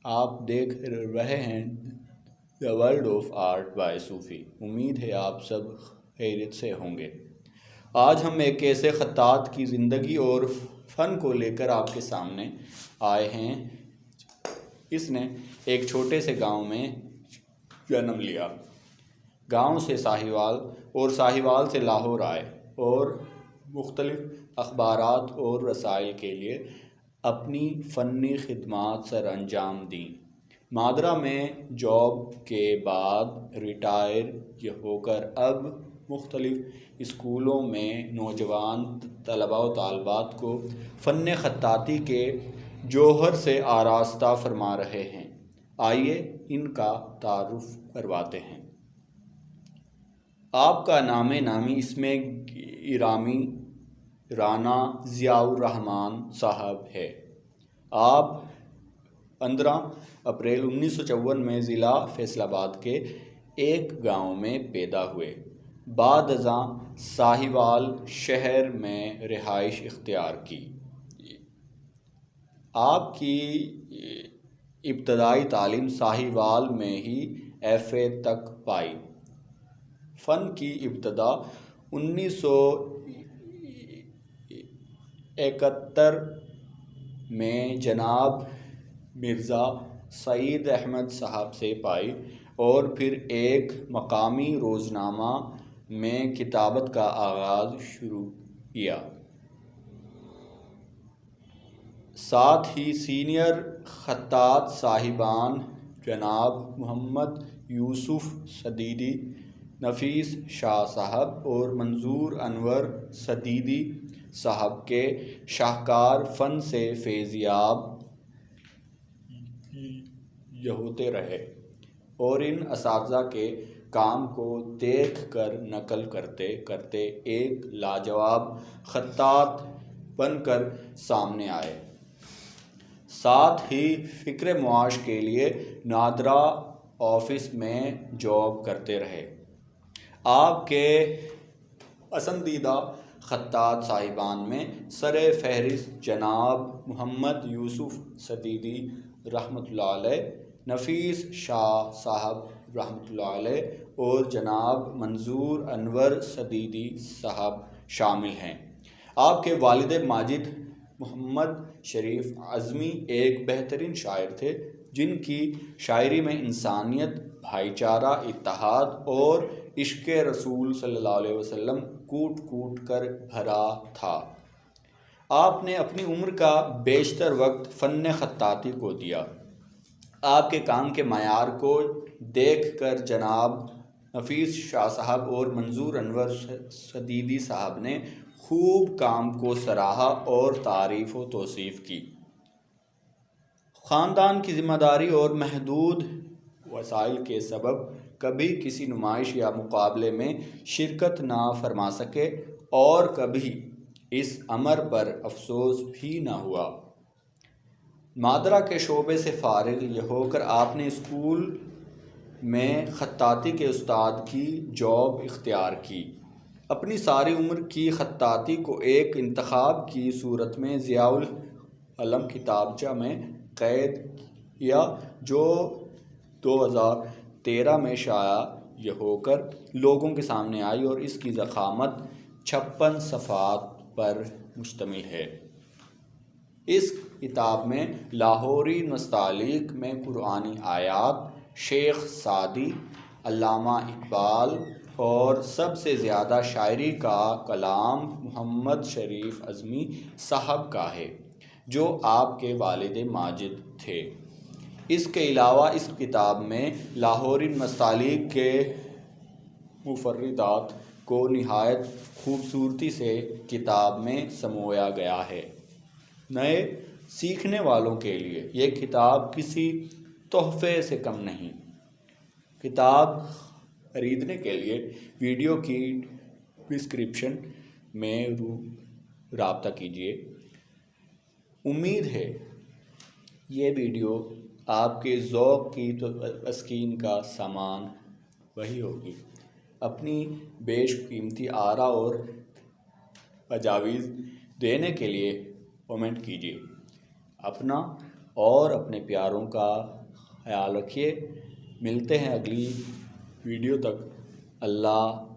آپ دیکھ رہے ہیں the world of art by Sufi. امید ہے آپ سب خیریت سے ہوں گے۔ آج ہم ایک ایسے خطاط کی زندگی اور فن کو لے کر آپ کے سامنے آئے ہیں۔ اس نے ایک چھوٹے سے گاؤں میں جنم لیا۔ گاؤں سے ساہیوال اور ساہیوال سے لاہور آئے اور مختلف اخبارات اور رسائل کے لیے اپنی فنی خدمات سر انجام دیں۔ مادرا میں جاب کے بعد ریٹائر ہو کر اب مختلف اسکولوں میں نوجوان طلباء و طالبات کو فن خطاطی کے جوہر سے آراستہ فرما رہے ہیں۔ آئیے ان کا تعارف کرواتے ہیں۔ آپ کا نام نامی اسم گرامی رانا ضیاء الرحمن صاحب ہے۔ آپ 15 اپریل 1954 میں ضلع فیصل آباد کے ایک گاؤں میں پیدا ہوئے۔ بعد ازاں ساہیوال شہر میں رہائش اختیار کی۔ آپ کی ابتدائی تعلیم ساہیوال میں ہی ایف.اے. تک پائی۔ فن کی ابتدا 1971 میں جناب مرزا سعید احمد صاحب سے پائی اور پھر ایک مقامی روزنامہ میں کتابت کا آغاز شروع کیا۔ ساتھ ہی سینئر خطاط صاحبان جناب محمد یوسف سدیدی، نفیس شاہ صاحب اور منظور انور سدیدی صاحب کے شاہکار فن سے فیضیاب ہوتے رہے اور ان اساتذہ کے کام کو دیکھ کر نقل کرتے کرتے ایک لاجواب خطاط بن کر سامنے آئے۔ ساتھ ہی فکر معاش کے لیے نادرا آفس میں جاب کرتے رہے۔ آپ کے پسندیدہ خطاط صاحبان میں سر فہرست جناب محمد یوسف سدیدی رحمۃ اللہ علیہ، نفیس شاہ صاحب رحمۃ اللہ علیہ اور جناب منظور انور سدیدی صاحب شامل ہیں۔ آپ کے والد ماجد محمد شریف اعظمی ایک بہترین شاعر تھے جن کی شاعری میں انسانیت، بھائی چارہ، اتحاد اور عشق رسول صلی اللہ علیہ وسلم کوٹ کوٹ کر بھرا تھا۔ آپ نے اپنی عمر کا بیشتر وقت فن خطاطی کو دیا۔ آپ کے کام کے معیار کو دیکھ کر جناب نفیس شاہ صاحب اور منظور انور سدیدی صاحب نے خوب کام کو سراہا اور تعریف و توصیف کی۔ خاندان کی ذمہ داری اور محدود وسائل کے سبب کبھی کسی نمائش یا مقابلے میں شرکت نہ فرما سکے اور کبھی اس امر پر افسوس بھی نہ ہوا۔ مادرا کے شعبے سے فارغ ہو کر آپ نے اسکول میں خطاطی کے استاد کی جاب اختیار کی۔ اپنی ساری عمر کی خطاطی کو ایک انتخاب کی صورت میں ضیاء العلم کتابچہ میں قید کیا جو 2013 میں شائع ہو کر لوگوں کے سامنے آئی اور اس کی ضخامت 56 صفحات پر مشتمل ہے۔ اس کتاب میں لاہوری نستعلیق میں قرآنی آیات، شیخ سعدی، علامہ اقبال اور سب سے زیادہ شاعری کا کلام محمد شریف اعظمی صاحب کا ہے جو آپ کے والد ماجد تھے۔ اس کے علاوہ اس کتاب میں لاہوری نستعلیق کے مفردات کو نہایت خوبصورتی سے کتاب میں سمویا گیا ہے۔ نئے سیکھنے والوں کے لیے یہ کتاب کسی تحفے سے کم نہیں۔ کتاب خریدنے کے لیے ویڈیو کی ڈسکرپشن میں رابطہ کیجیے۔ امید ہے یہ ویڈیو آپ کے ذوق کی تسکین کا سامان وہی ہوگی۔ اپنی بیش قیمتی آراء اور تجاویز دینے کے لیے کمنٹ کیجیے۔ اپنا اور اپنے پیاروں کا خیال رکھیے۔ ملتے ہیں اگلی ویڈیو تک۔ اللہ